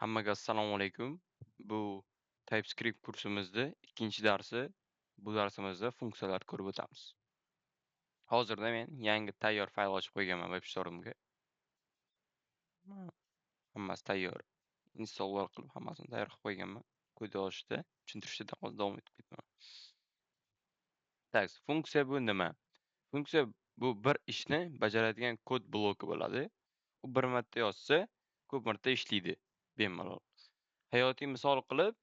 Hammaga assalomu alaykum. Bu TypeScript kursimizda ikkinchi darsi. Bu darsimizda funksiyalar ko'rib o'tamiz. Hozirda men yangi tayyor fayl ochib qo'yganman web store'imga. Hammasi tayyor. Install qilib hammasini tayyor qilib qo'yganman. Kod yozishda, tushuntirishda davom etib ketaman. Tak, funksiya bu nima? Funksiya bu bir ishni bajaradigan kod bloki bo'ladi. U bir marta yozsa, ko'p marta ishlaydi bemalol. Hayotiy misol qilib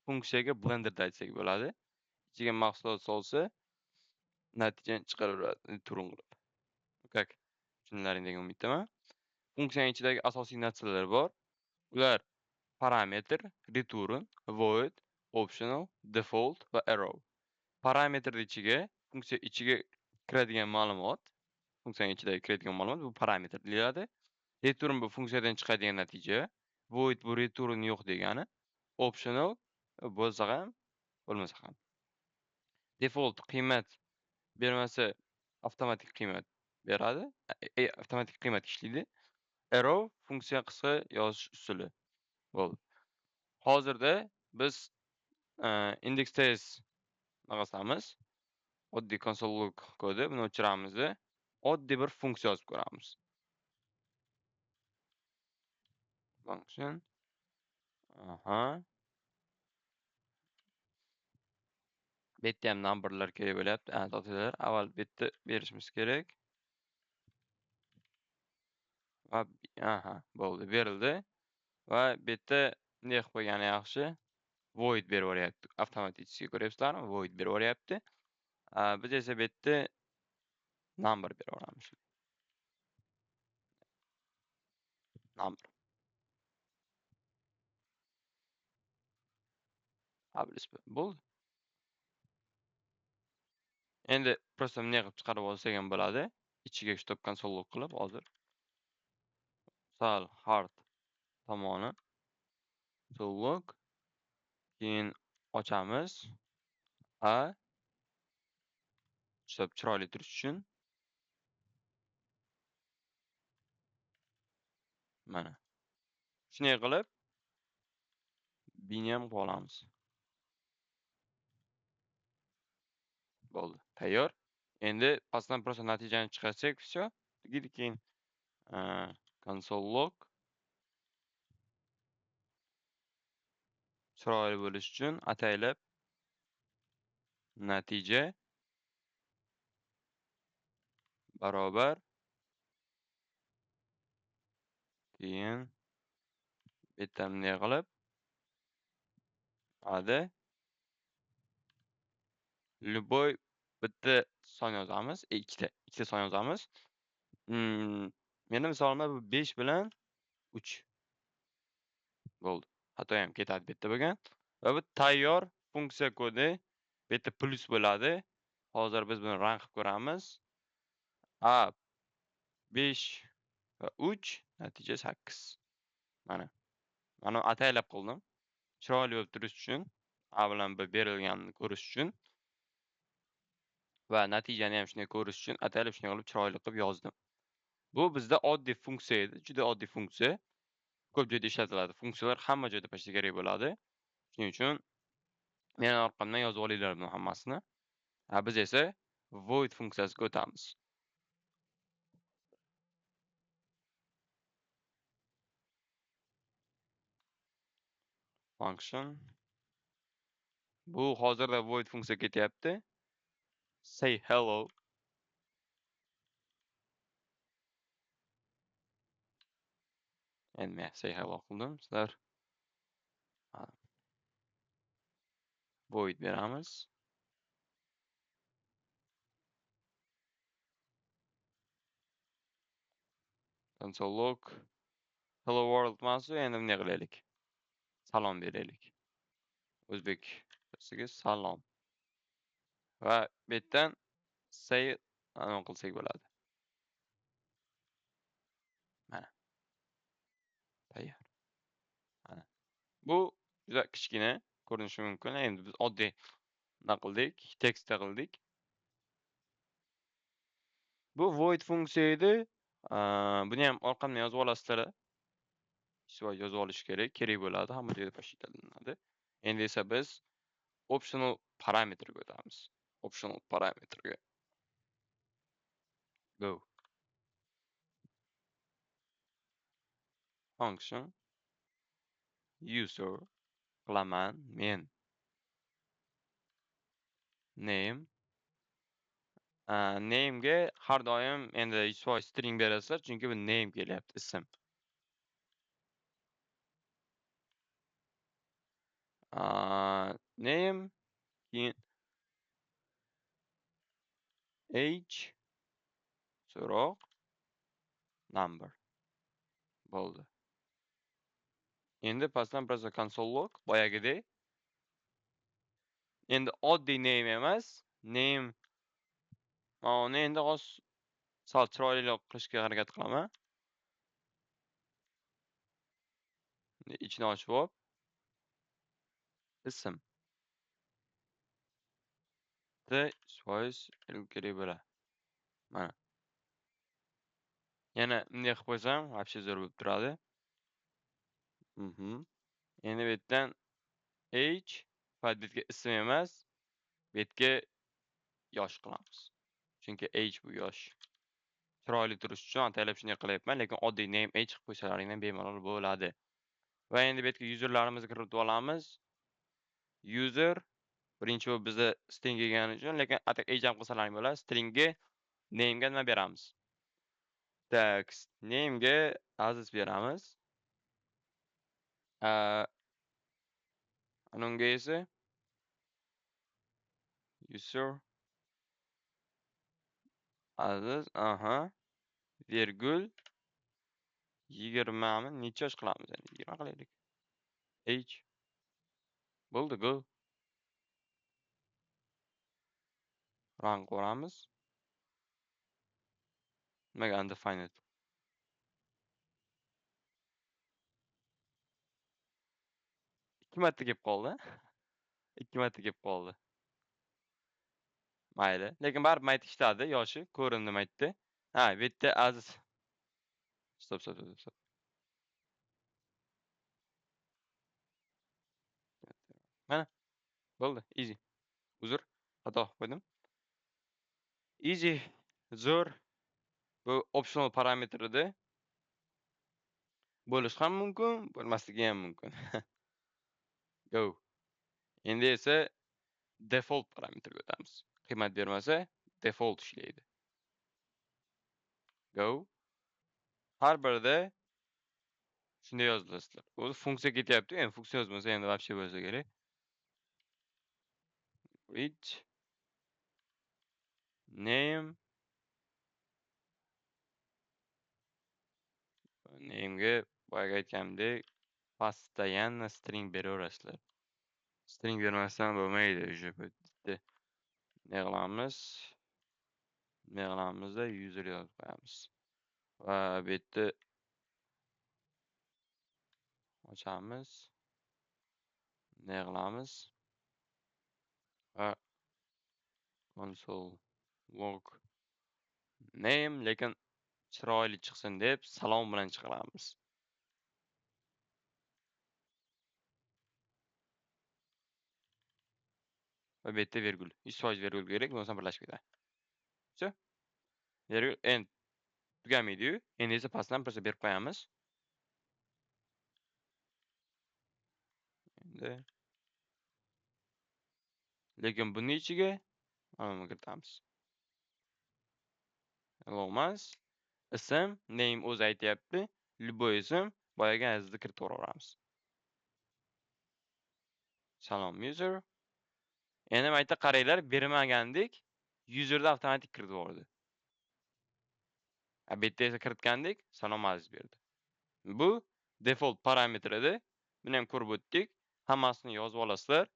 funksiyaga Blenderda aytsak bo'ladi. Ichiga mahsulot solsa, natijani chiqaraveradi turun qilib. Как tushunlaring umiddaman. Funksiyaning ichidagi asosiy narsalar bor. Ular parametr, return, void, optional, default va arrow. Parametr ichiga funksiya ichiga kiradigan ma'lumot, funksiyaning ichidagi kiradigan ma'lumot bu parametr deyiladi. Return bu funksiyadan chiqadigan natija, void bu return yo'q degani, optional bo'lsa ham, bo'lmasa ham. Default qiymat bermasa avtomatik qiymat beradi. Avtomatik qiymat ishlaydi. Arrow funksiya qisqa yozish usuli bo'ldi. Hozirda biz index.ts naqasamiz. Oddiy konsol kodi buni o'chiramiz. Oddiy bir funksiya yozib ko'ramiz. Function. Aha. Bu yerda ham numberlar kerak bo'lyapti. To'xtanglar. Avval bu yerda berishimiz kerak. Aha, bo'ldi, berildi. Va bu yerda bunday qilib qo'ygani yaxshi. Void berib yuboryapti. Avtomatik ko'ryapsizlarmi? Void berib yuboryapti. Biz esa bu yerda number berib yuboramiz. Number. Bo'ldi. Endi prosta bunday qilib chiqarib olsak ham bo'ladi. Ichiga stop konsol qilib hozir. Sal hard tomoni. Solloq. Keyin ochamiz. Chiroyli turish uchun. Mana. Shunday qilib bini ham qilib olamiz. Bo'ldi, tayyor. Endi pastdan prosta natijani chiqarsak, всё. Keyin console log chiroyli bo'lish uchun ataylab natija barobar keyin bunday qilib любой bitta son yozamiz, ikkita son yozamiz. Meni misolimda bu 5 bilan 3 bo'ldi. Xato ham ketadi bu yerda bo'lgan. Va bu tayyor funksiya kodi. Bu yerda plus bo'ladi. Hozir biz buni run qilib ko'ramiz. 5 va 3 natija 8. Mana. Mana ataylab qildim. Chiroyli bo'lib turish uchun, A bilan B berilganini ko'rish uchun va natijani ham shunday ko'rish uchun ataylab shunday qilib chiroyli qilib yozdim. Bu bizda oddiy funksiya edi, juda oddiy funksiya. Ko'p joyda ishlatiladi. Funksiyalar hamma joyda pashta kerak bo'ladi. Shuning uchun men orqamdan yozib olinglar buni hammasini. Biz esa void funksiyasiga o'tamiz. Function. Bu hozirda void funksiya ketyapti. Say hello. Endi men say hello qildim. Sizlar void beramiz. Console log hello world emas, endi bunday qilaylik. Salom beraylik. O'zbek tilsiga salom. Va bu yerdan say anon qilsak bo'ladi. Mana. Tayyor. Mana. Bu juda kichkina ko'rinishi mumkin. Endi biz oddiy nima qildik? Tekstda qildik. Bu void funksiya edi. Buni ham orqamdan yozib olasizlar. istivoga yozib olish kerak bo'ladi. Hamma joyda посчитаlanadi. Endi esa biz optional parametrga o'tamiz. Optional parametrga go. Function user qilaman men name. Name'ga har doim endi 100% string berasizlar, chunki bu name kelyapti, ism. Name, keyin age, so'roq, number bo'ldi. Endi pastdan biroz console log boyagidek. Endi oddiy name emas, name uni endi sal chiroyliroq qilishga harakat qilaman. Ichini ochib olib, ism. Kerak bo'ladi. Mana. Yana bunday qilib qo'ysam, вообще zo'r bo'lib turadi. Endi bu yerdan age, faqat bu yerga ism emas, bu yerga yosh qilamiz. Chunki age bu yosh. Chiroyli turish uchun ataylab shunday qilyapman, lekin oddiy name age qilib qo'ysalaringdan bemalol bo'ladi. Va endi bu yerga userlarimizni kiritib olamiz. User birinchi bo'lib bizda string kelgani uchun, lekin atak age ham qilsalaring bo'ladi. Stringga name'ga nima beramiz? Text name'ga Aziz beramiz. Unga esa user Aziz, virgul 20 mi? Necha yosh qilamiz endi? 20 qilaylik. Age. Bo'ldi, go. Run qo'yamiz. Nimaga undefined? 2 marta kelib qoldi. 2 marta kelib qoldi. Mayli. Lekin baribir mayt ishladi, yoshi ko'rindi maytda. Bu yerda Aziz. Stop. Mana. Bo'ldi, easy. Uzr, xato qilib qo'ydim. Easy, zo'r. Bu optional parametrida bo'lishi ham mumkin, bo'lmasligi ham mumkin. Go. Endi esa default parametrga o'tamiz. Qiymat bermasa, default ishlaydi. Go. Har birida shunday yozilasizlar. O'zi funksiya ketyapti, endi funksiya yozmasa endi вообще bo'lsa kerak. Which name name'ga boyagi aytganimdek постоянно string beraverasizlar. String bermasdan bo'lmaydi уже bu yerda. Ne qilamiz? User yozib qo'yamiz. Va bu yerda ochamiz. Ne qilamiz? Va console log name, lekin chiroyli chiqsin deb salom bilan chiqaramiz. Va bu yerda virgul. 100% virgul kerak, bo'lmasa birlashib ketadi. Все. Virgul end tugamaydi-yu. Endi esa pastdan bir berib qo'yamiz. Endi lekin buni ichiga mana kiritamiz. Emas, ism, name o'zi aytyapti. Любой ism boyagi Azizni kiritib yuboramiz. Salom user. Endi mayta qaranglar, bermagandek userda avtomatik kiritib yubordi. Bu yerda esa kiritgandik, salom Aziz berdi. Bu default parametr edi. Buni ham ko'rib o'tdik. Hammasini yozib olasizlar.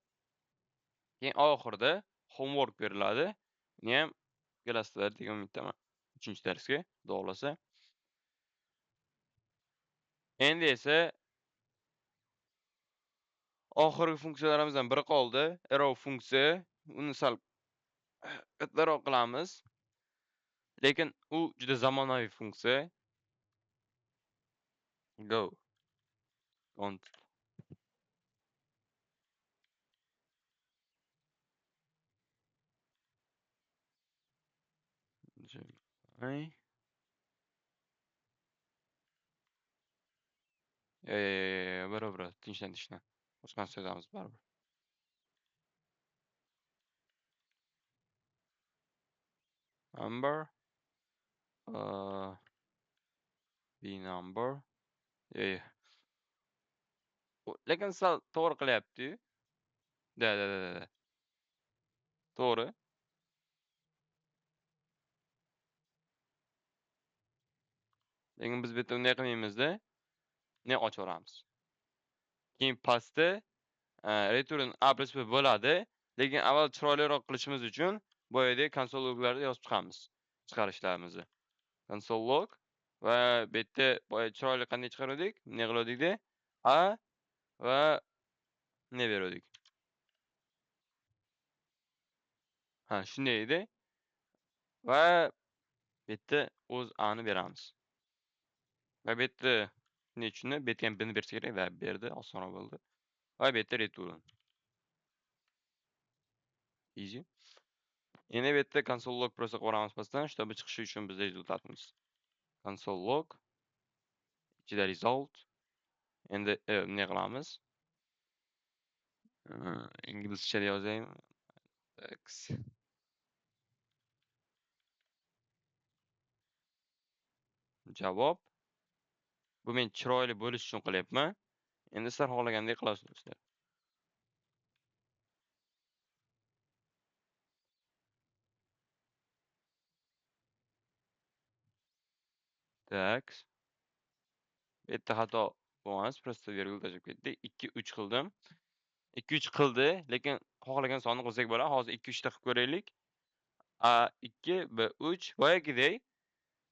Keyin oxirida homework beriladi. Buni ham kelasizlar degan umiddaman. 3-darsga, xudo xolasa. Endi esa oxirgi funksiyalarimizdan biri qoldi. Arrow funksiya. Uni sal kattaroq qilamiz. Lekin u juda zamonaviy funksiya. Go. Ont July. Baro-baro, tinchlan. Boshqani sezamiz baribir. Number, uh, B number. Yo'q, yo'q. Lekin sal to'g'ri qilyapti-yu. Da. To'g'ri. Lekin biz bu yerda unday qilmaymizda, bunday ochaveramiz. Keyin pastda return address bo'ladi, lekin avval chiroyliroq qilishimiz uchun boyadek konsol loglarni yozib chiqamiz, chiqarishlarimizni. Konsol log va bu yerda boya chiroyli qanday chiqaruvdik? Bunday qiluvdik-da, A va ne beruvdik? Ha, shunday edi va bu yerda O'zAni beramiz. Va bu yerda nechuni? Bu yerda ham bni bersa kerak va berdi, osonroq bo'ldi. Va bu yerda return. Easy. Endi bu yerda console log просто qilib pastdan, shtabi chiqishi uchun bizda rezultatimiz. Console log ichida result. Endi bunday qilamiz. Inglizchada yozaymi? X. Javob. Bu men chiroyli bo'lish uchun qilyapman. Endi sizlar xohlagandek qilasizlar. Tak. Bu yerda xato bo'lmas, просто virgul tashib ketdi. 2, 3 qildim. 2, 3 qildi, lekin xohlagan sonni qilsak bo'ladi. Hozir 2, 3 ta qilib ko'raylik. A2, B3 boyagidek.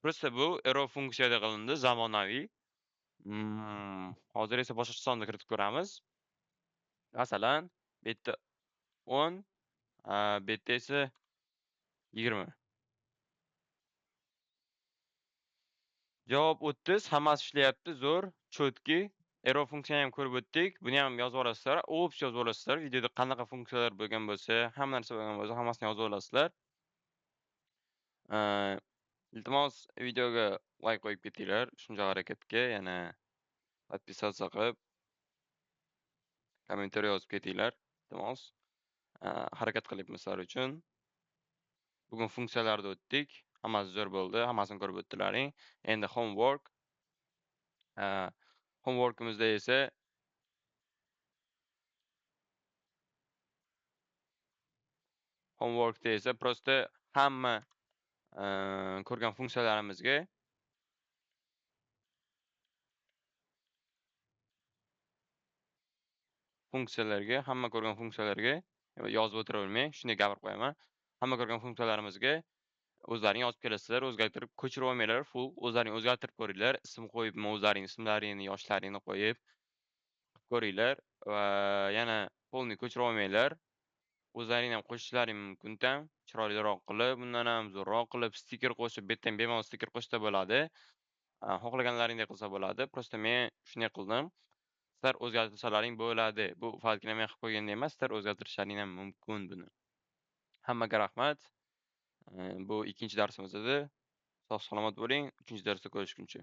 Просто bu arrow funksiyada qilindi, zamonaviy. Hozir esa boshqa sonni kiritib ko'ramiz. Masalan, bu yerda 10, bu yerda esa 20. Javob 30, hammasi ishlayapti, zo'r, chotki. Arrow funksiyani ham ko'rib o'tdik. Buni ham yozib olasizlar. Opus yozib olasizlar. Videoda qanaqa funksiyalar bo'lgan bo'lsa, hamma narsa bo'lgan bo'lsa, hammasini yozib olasizlar. Iltimos, videoga like qo'yib ketinglar. Shuncha harakatga yana podpisatsiya qilib, kommentariy yozib ketinglar. Iltimos, harakat qilyapmiz sizlar uchun. Bugun funksiyalarni o'tdik. Hammasi zo'r bo'ldi. Hammasini ko'rib o'tdilaring. Endi homework. Homeworkimizda esa homeworkda esa просто hamma ko'rgan funksiyalarimizga hamma ko'rgan funksiyalarga yozib o'tiravermang, shunday gapirib qo'yaman. Hamma ko'rgan funksiyalarimizga o'zlaring yozib kelasizlar, o'zgartirib ko'chirib olmanglar, full o'zlaring o'zgartirib ko'ringlar. Ism qo'yibmi, o'zlaring ismlaringni, yoshlaringni qo'yib ko'ringlar va yana polni ko'chirib olmanglar. O'zlaring ham qo'shishlaring mumkin-da, chiroyliroq qilib, bundan ham zo'rroq qilib stiker qo'shib, bu yerda ham bemalol stiker qo'shsa bo'ladi. Xohlaganlaringdek qilsa bo'ladi. Просто men shunday qildim. Sizlar o'zgartirsalaring bo'ladi. Bu faqatgina men qilib qo'yganda emas, sizlar o'zgartirishlaring ham mumkin buni. Hammaga rahmat. Bu ikkinchi darsimiz edi. Sog' salomat bo'ling. 3-darsda ko'rishguncha.